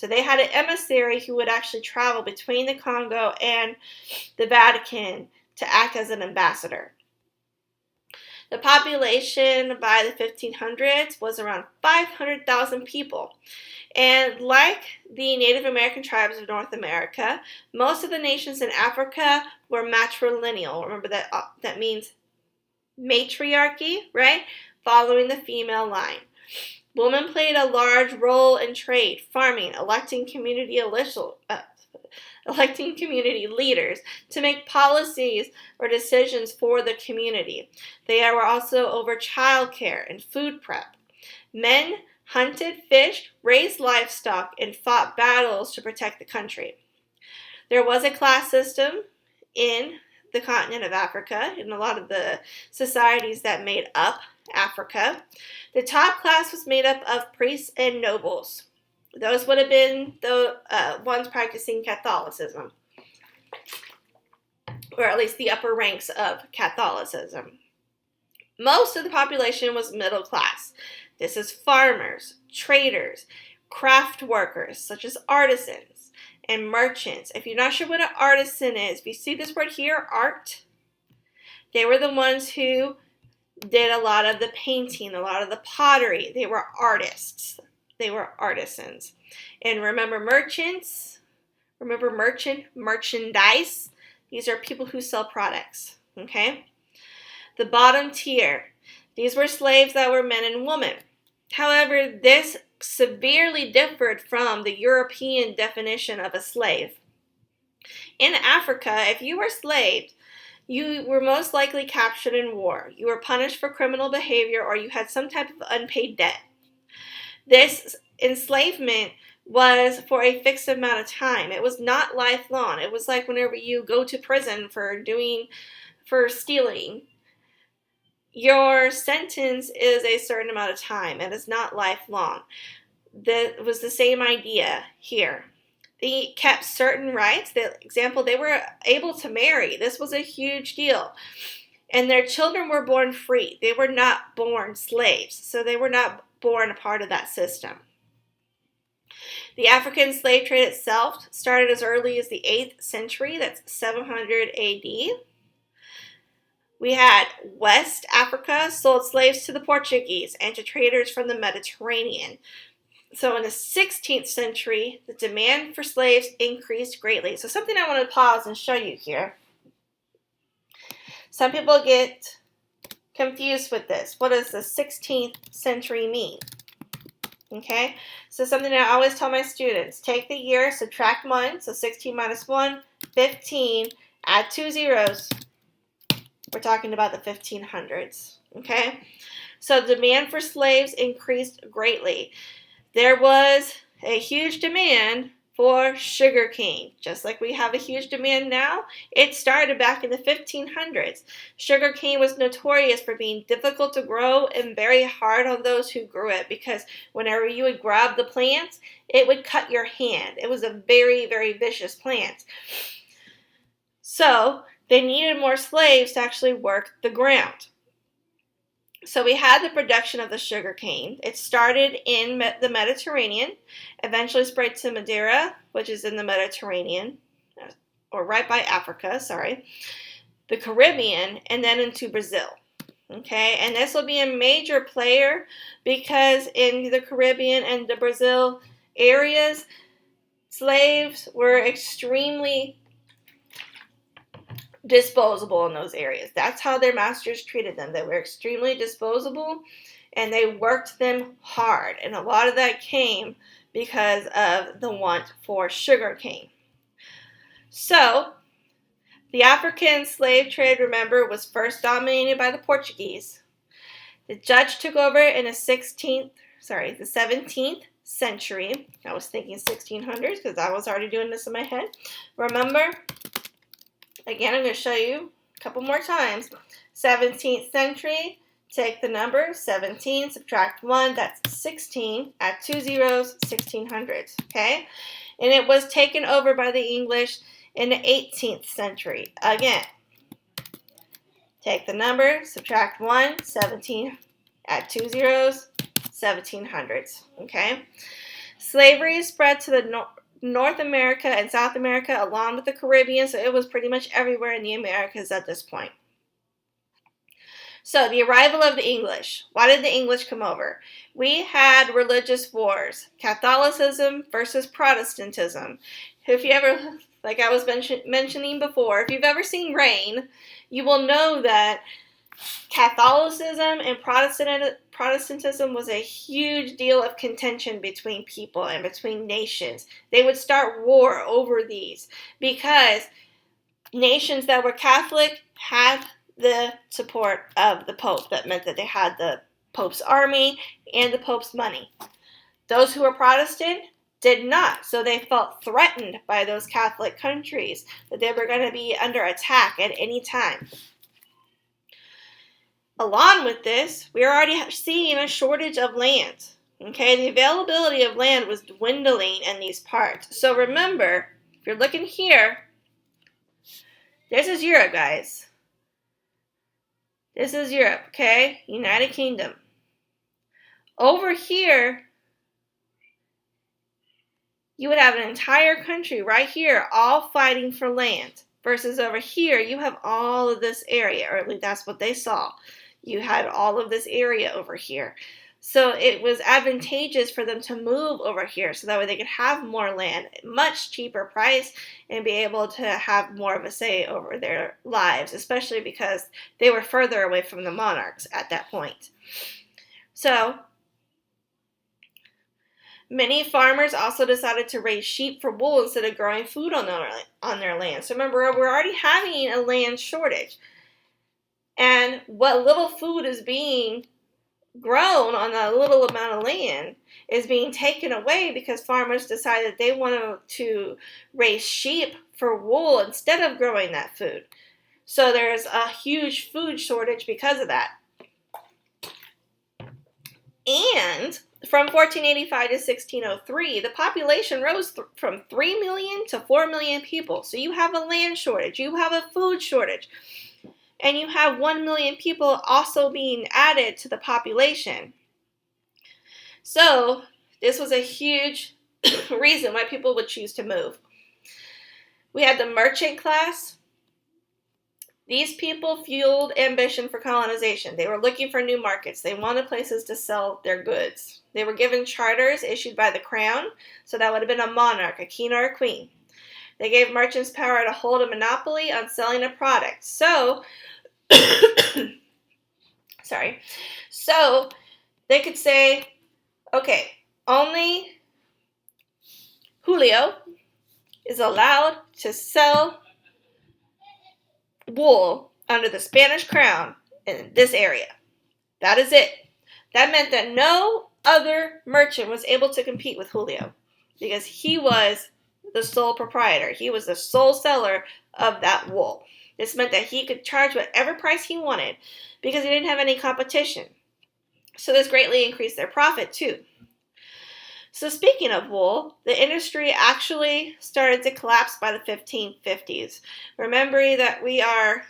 So they had an emissary who would actually travel between the Congo and the Vatican to act as an ambassador. The population by the 1500s was around 500,000 people. And like the Native American tribes of North America, most of the nations in Africa were matrilineal. Remember that means matriarchy, right? Following the female line. Women played a large role in trade, farming, electing community leaders to make policies or decisions for the community. They were also over childcare and food prep. Men hunted, fished, raised livestock, and fought battles to protect the country. There was a class system in the continent of Africa, in a lot of the societies that made up Africa. The top class was made up of priests and nobles. Those would have been the ones practicing Catholicism, or at least the upper ranks of Catholicism. Most of the population was middle class. This is farmers, traders, craft workers, such as artisans, and merchants. If you're not sure what an artisan is, if you see this word here, art, they were the ones who did a lot of the painting, a lot of the pottery. They were artists. They were artisans. And remember merchants? Remember merchandise? These are people who sell products, okay? The bottom tier, these were slaves that were men and women. However, this severely differed from the European definition of a slave. In Africa, if you were enslaved, you were most likely captured in war. You were punished for criminal behavior, or you had some type of unpaid debt. This enslavement was for a fixed amount of time. It was not lifelong. It was like whenever you go to prison for stealing. Your sentence is a certain amount of time. It is not lifelong. That was the same idea here. They kept certain rights. For example, they were able to marry. This was a huge deal. And their children were born free. They were not born slaves. So they were not born a part of that system. The African slave trade itself started as early as the 8th century. That's 700 AD. We had West Africa sold slaves to the Portuguese and to traders from the Mediterranean. So in the 16th century, the demand for slaves increased greatly. So something I want to pause and show you here. Some people get confused with this. What does the 16th century mean? Okay, so something I always tell my students, take the year, subtract 1, so 16 minus 1, 15, add 2 zeros. We're talking about the 1500s, okay? So demand for slaves increased greatly. There was a huge demand for sugar cane. Just like we have a huge demand now, it started back in the 1500s. Sugar cane was notorious for being difficult to grow and very hard on those who grew it, because whenever you would grab the plant, it would cut your hand. It was a very, very vicious plant. So they needed more slaves to actually work the ground. So we had the production of the sugar cane. It started in the Mediterranean, eventually spread to Madeira, which is in the Mediterranean, or right by Africa, the Caribbean, and then into Brazil. Okay, and this will be a major player because in the Caribbean and the Brazil areas, slaves were extremely disposable in those areas. That's how their masters treated them. They were extremely disposable and they worked them hard. And a lot of that came because of the want for sugar cane. So, the African slave trade, remember, was first dominated by the Portuguese. The Dutch took over in the 17th century. I was thinking 1600s because I was already doing this in my head. Remember, again, I'm going to show you a couple more times. 17th century, take the number 17, subtract 1, that's 16. Add 2 zeros, 1600s, okay? And it was taken over by the English in the 18th century. Again, take the number, subtract 1, 17, add 2 zeros, 1700s, okay? Slavery spread to the North America and South America along with the Caribbean, so it was pretty much everywhere in the Americas at this point. So, the arrival of the English. Why did the English come over? We had religious wars, Catholicism versus Protestantism. If you ever, like I was mentioning before, if you've ever seen Rain, you will know that Catholicism and Protestantism was a huge deal of contention between people and between nations. They would start war over these because nations that were Catholic had the support of the Pope. That meant that they had the Pope's army and the Pope's money. Those who were Protestant did not, so they felt threatened by those Catholic countries, that they were going to be under attack at any time. Along with this, we are already seeing a shortage of land. Okay, the availability of land was dwindling in these parts. So remember, if you're looking here, this is Europe, guys. This is Europe, okay? United Kingdom. Over here, you would have an entire country right here all fighting for land. Versus over here, you have all of this area, or at least that's what they saw. You had all of this area over here. So it was advantageous for them to move over here so that way they could have more land, much cheaper price, and be able to have more of a say over their lives, especially because they were further away from the monarchs at that point. So many farmers also decided to raise sheep for wool instead of growing food on their land. So remember, we're already having a land shortage. And what little food is being grown on that little amount of land is being taken away because farmers decided they wanted to raise sheep for wool instead of growing that food. So there's a huge food shortage because of that. And from 1485 to 1603, the population rose from 3 million to 4 million people. So you have a land shortage, you have a food shortage, and you have 1 million people also being added to the population. So this was a huge reason why people would choose to move. We had the merchant class. These people fueled ambition for colonization. They were looking for new markets. They wanted places to sell their goods. They were given charters issued by the crown, so that would have been a monarch, a king or a queen. They gave merchants power to hold a monopoly on selling a product. So they could say, okay, only Julio is allowed to sell wool under the Spanish crown in this area. That is it. That meant that no other merchant was able to compete with Julio because he was the sole proprietor. He was the sole seller of that wool. This meant that he could charge whatever price he wanted because he didn't have any competition. So this greatly increased their profit too. So speaking of wool, the industry actually started to collapse by the 1550s. Remembering that we are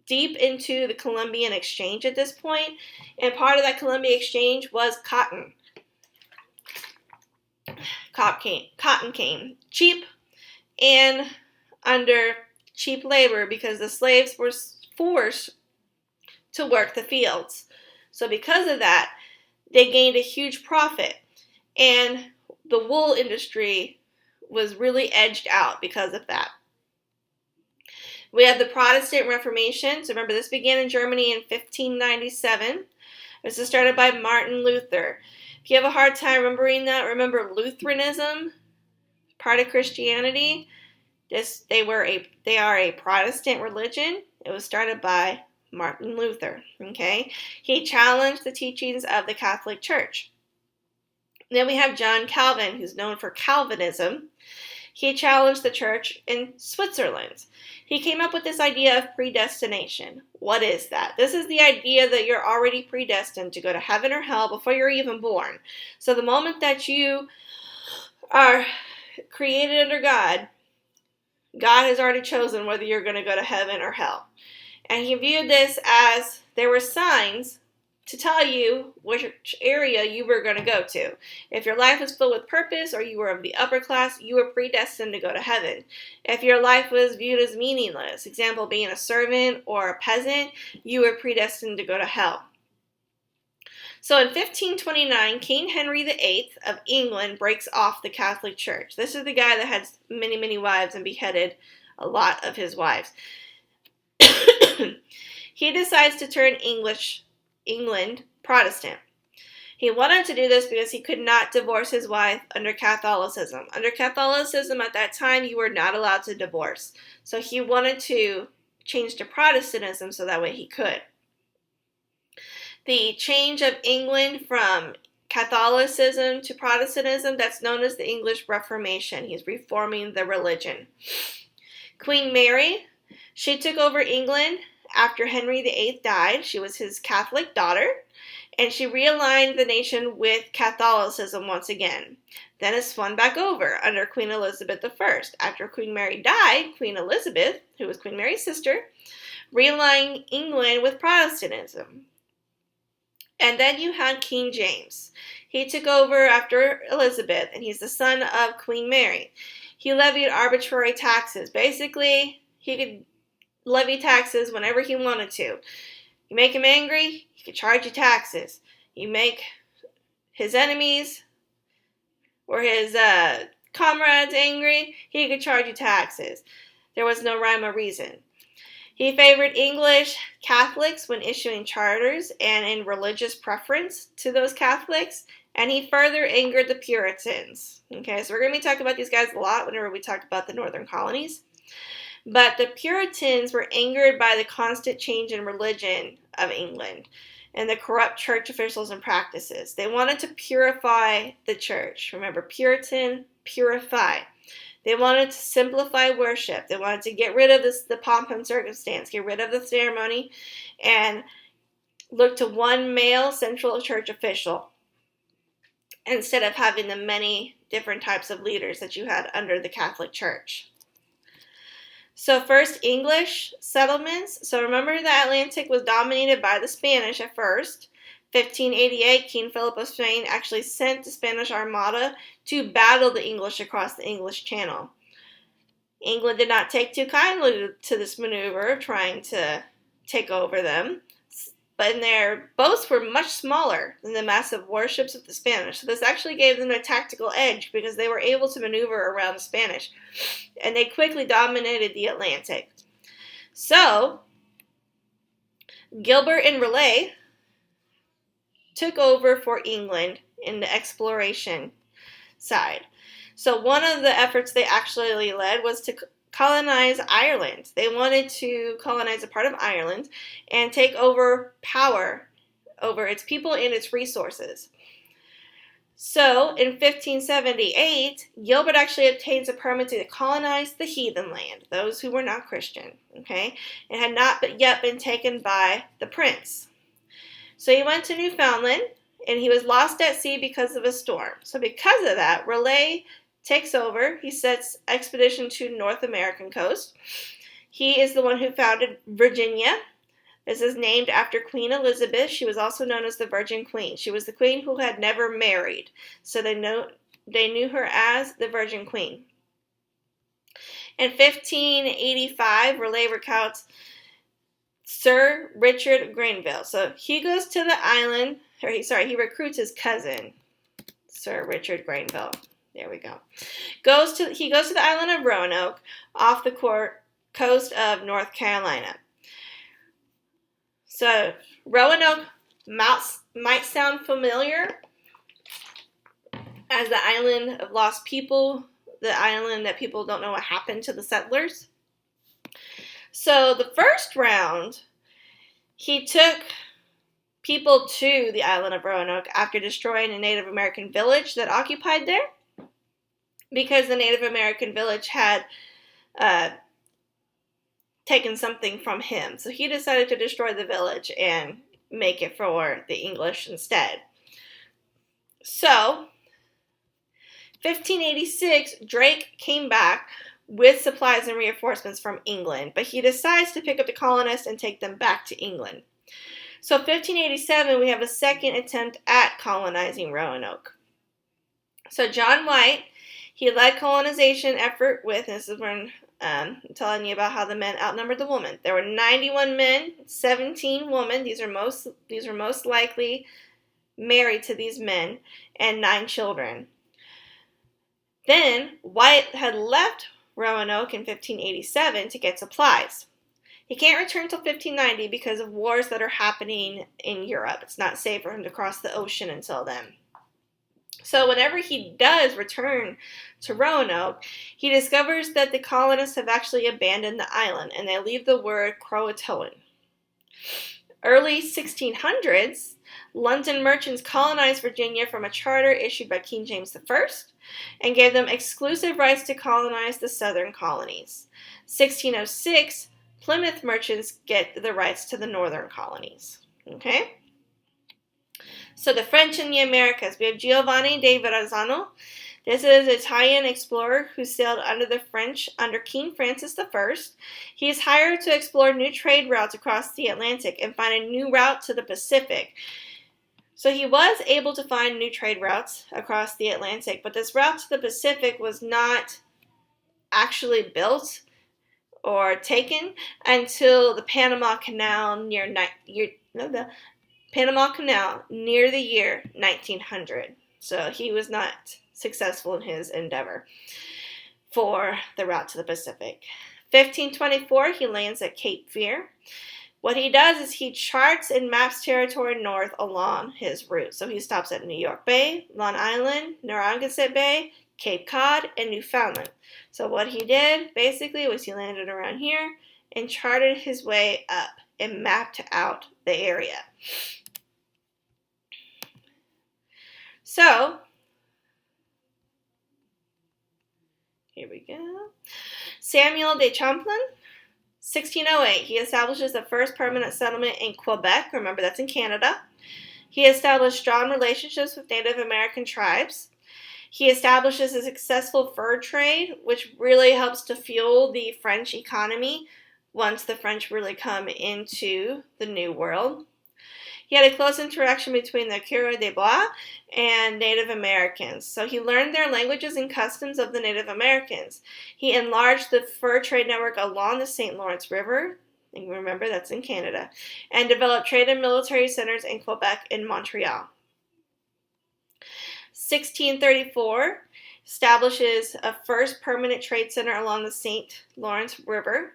deep into the Columbian Exchange at this point, and part of that Columbian Exchange was cotton. Cotton came cheap and under cheap labor because the slaves were forced to work the fields. So because of that, they gained a huge profit, and the wool industry was really edged out because of that. We had the Protestant Reformation. So remember, this began in Germany in 1597. This was started by Martin Luther. If you have a hard time remembering that, remember Lutheranism, part of Christianity. They are a Protestant religion. It was started by Martin Luther, okay? He challenged the teachings of the Catholic Church. Then we have John Calvin, who's known for Calvinism. He challenged the church in Switzerland. He came up with this idea of predestination. What is that? This is the idea that you're already predestined to go to heaven or hell before you're even born. So the moment that you are created under God, God has already chosen whether you're going to go to heaven or hell. And he viewed this as there were signs to tell you which area you were going to go to. If your life was filled with purpose or you were of the upper class, you were predestined to go to heaven. If your life was viewed as meaningless, example being a servant or a peasant, you were predestined to go to hell. So in 1529, King Henry VIII of England breaks off the Catholic Church. This is the guy that had many, many wives and beheaded a lot of his wives. He decides to turn England Protestant. He wanted to do this because he could not divorce his wife under Catholicism. Under Catholicism at that time, you were not allowed to divorce. So he wanted to change to Protestantism so that way he could. The change of England from Catholicism to Protestantism, that's known as the English Reformation. He's reforming the religion. Queen Mary, she took over England after Henry VIII died. She was his Catholic daughter, and she realigned the nation with Catholicism once again. Then it swung back over under Queen Elizabeth I. After Queen Mary died, Queen Elizabeth, who was Queen Mary's sister, realigned England with Protestantism. And then you had King James. He took over after Elizabeth, and he's the son of Queen Mary. He levied arbitrary taxes. Basically, he could levy taxes whenever he wanted to. You make him angry, he could charge you taxes. You make his enemies or his comrades angry, he could charge you taxes. There was no rhyme or reason. He favored English Catholics when issuing charters and in religious preference to those Catholics, and he further angered the Puritans. Okay, so we're going to be talking about these guys a lot whenever we talk about the northern colonies. But the Puritans were angered by the constant change in religion of England and the corrupt church officials and practices. They wanted to purify the church. Remember, Puritan, purify. They wanted to simplify worship. They wanted to get rid of the pomp and circumstance, get rid of the ceremony, and look to one male central church official instead of having the many different types of leaders that you had under the Catholic Church. So first, English settlements. So remember the Atlantic was dominated by the Spanish at first. 1588, King Philip of Spain actually sent the Spanish Armada to battle the English across the English Channel. England did not take too kindly to this maneuver of trying to take over them, but their boats were much smaller than the massive warships of the Spanish. So this actually gave them a tactical edge because they were able to maneuver around the Spanish, and they quickly dominated the Atlantic. So, Gilbert and Raleigh took over for England in the exploration side. So one of the efforts they actually led was to colonize Ireland. They wanted to colonize a part of Ireland and take over power over its people and its resources. So in 1578, Gilbert actually obtains a permit to colonize the heathen land, those who were not Christian, okay, and had not yet been taken by the prince. So he went to Newfoundland, and he was lost at sea because of a storm. So because of that, Raleigh takes over. He sets expedition to North American coast. He is the one who founded Virginia. This is named after Queen Elizabeth. She was also known as the Virgin Queen. She was the queen who had never married, so they knew her as the Virgin Queen. In 1585, Raleigh recounts Sir Richard Grenville. So he goes to the island, he recruits his cousin, Sir Richard Grenville. There we go. He goes to the island of Roanoke off the coast of North Carolina. So Roanoke might sound familiar as the island of lost people, the island that people don't know what happened to the settlers. So the first round, he took people to the island of Roanoke after destroying a Native American village that occupied there, because the Native American village had taken something from him. So he decided to destroy the village and make it for the English instead. So, 1586, Drake came back with supplies and reinforcements from England, but he decides to pick up the colonists and take them back to England. So 1587, we have a second attempt at colonizing Roanoke. So John White, he led colonization effort with, this is when I'm telling you about how the men outnumbered the women. There were 91 men, 17 women. These are most likely married to these men, and 9 children. Then White had left Roanoke in 1587 to get supplies. He can't return until 1590 because of wars that are happening in Europe. It's not safe for him to cross the ocean until then. So whenever he does return to Roanoke, he discovers that the colonists have actually abandoned the island, and they leave the word Croatoan. Early 1600s, London merchants colonized Virginia from a charter issued by King James I and gave them exclusive rights to colonize the southern colonies. 1606, Plymouth merchants get the rights to the northern colonies. Okay? So the French in the Americas, we have Giovanni de Verrazzano. This is an Italian explorer who sailed under the French under King Francis I. He is hired to explore new trade routes across the Atlantic and find a new route to the Pacific. So he was able to find new trade routes across the Atlantic, but this route to the Pacific was not actually built or taken until the Panama Canal near the year 1900. So he was not successful in his endeavor for the route to the Pacific. 1524, he lands at Cape Fear. What he does is he charts and maps territory north along his route. So he stops at New York Bay, Long Island, Narragansett Bay, Cape Cod, and Newfoundland. So what he did basically was he landed around here and charted his way up and mapped out the area. So, here we go. Samuel de Champlain, 1608, he establishes the first permanent settlement in Quebec. Remember, that's in Canada. He established strong relationships with Native American tribes. He establishes a successful fur trade, which really helps to fuel the French economy once the French really come into the New World. He had a close interaction between the Coureurs des Bois and Native Americans. So he learned their languages and customs of the Native Americans. He enlarged the fur trade network along the St. Lawrence River, and remember that's in Canada, and developed trade and military centers in Quebec and Montreal. 1634 establishes a first permanent trade center along the St. Lawrence River,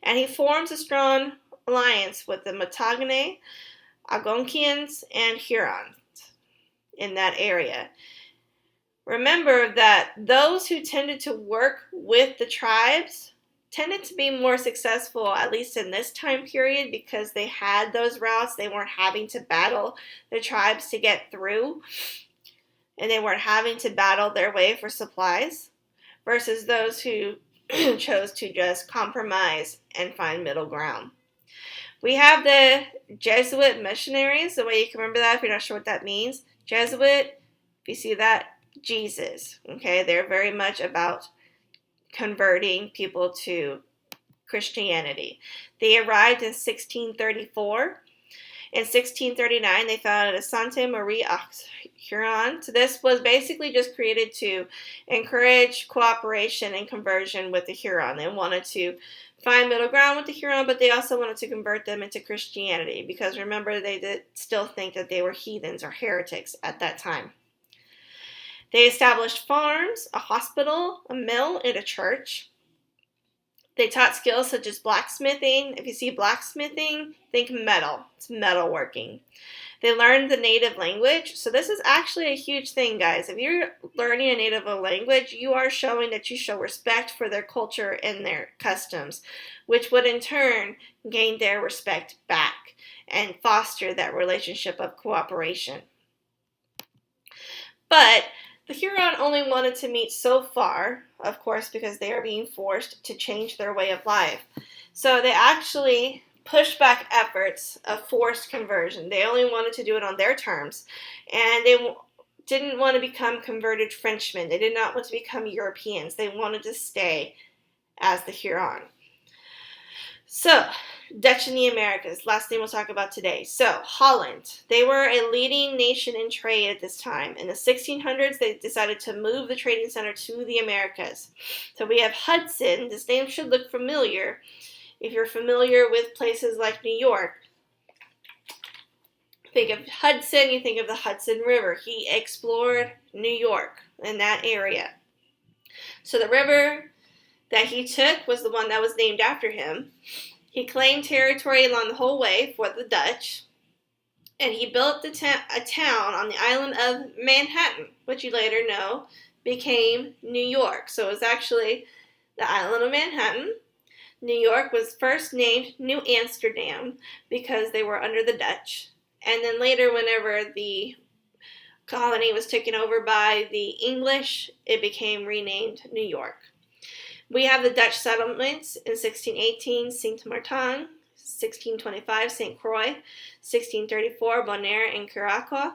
and he forms a strong alliance with the Montagnais, Algonquians, and Hurons in that area. Remember that those who tended to work with the tribes tended to be more successful, at least in this time period, because they had those routes. They weren't having to battle the tribes to get through, and they weren't having to battle their way for supplies, versus those who chose to just compromise and find middle ground. We have the Jesuit missionaries, the way you can remember that if you're not sure what that means. Jesuit, if you see that, Jesus. Okay, they're very much about converting people to Christianity. They arrived in 1634. In 1639, they founded a Santa Marie aux Hurons. So this was basically just created to encourage cooperation and conversion with the Huron. They wanted to find middle ground with the Huron, but they also wanted to convert them into Christianity because remember, they did still think that they were heathens or heretics at that time. They established farms, a hospital, a mill, and a church. They taught skills such as blacksmithing. If you see blacksmithing, think metal. It's metalworking. They learned the native language. So this is actually a huge thing, guys. If you're learning a native language, you are showing that you show respect for their culture and their customs, which would in turn gain their respect back and foster that relationship of cooperation. But the Huron only wanted to meet so far, of course, because they are being forced to change their way of life. So they actually pushed back efforts of forced conversion. They only wanted to do it on their terms. And they didn't want to become converted Frenchmen. They did not want to become Europeans. They wanted to stay as the Huron. So, Dutch in the Americas, last thing we'll talk about today. So, Holland, they were a leading nation in trade at this time. In the 1600s, they decided to move the trading center to the Americas. So, we have Hudson. This name should look familiar if you're familiar with places like New York. Think of Hudson, you think of the Hudson River. He explored New York and that area. So, the river that he took was the one that was named after him. He claimed territory along the whole way for the Dutch, and he built a town on the island of Manhattan, which you later know became New York. So it was actually the island of Manhattan. New York was first named New Amsterdam because they were under the Dutch. And then later, whenever the colony was taken over by the English, it became renamed New York. We have the Dutch settlements in 1618, Sint-Maarten, 1625, St. Croix, 1634, Bonaire and Curaçao,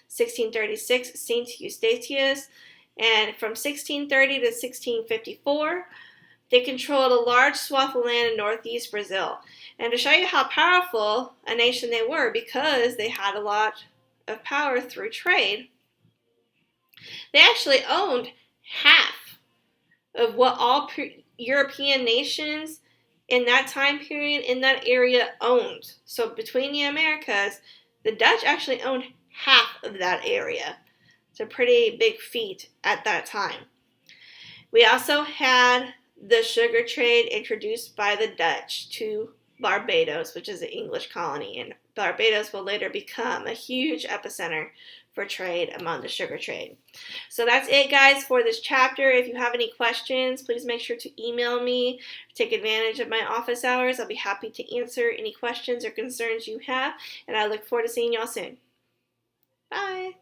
1636, St. Eustatius, and from 1630 to 1654, they controlled a large swath of land in northeast Brazil. And to show you how powerful a nation they were, because they had a lot of power through trade, they actually owned half of what all European nations in that time period in that area owned. So between the Americas, the Dutch actually owned half of that area. It's a pretty big feat at that time. We also had the sugar trade introduced by the Dutch to Barbados, which is an English colony, and Barbados will later become a huge epicenter for trade among the sugar trade. So that's it, guys, for this chapter. If you have any questions, please make sure to email me. Take advantage of my office hours. I'll be happy to answer any questions or concerns you have, and I look forward to seeing y'all soon. Bye.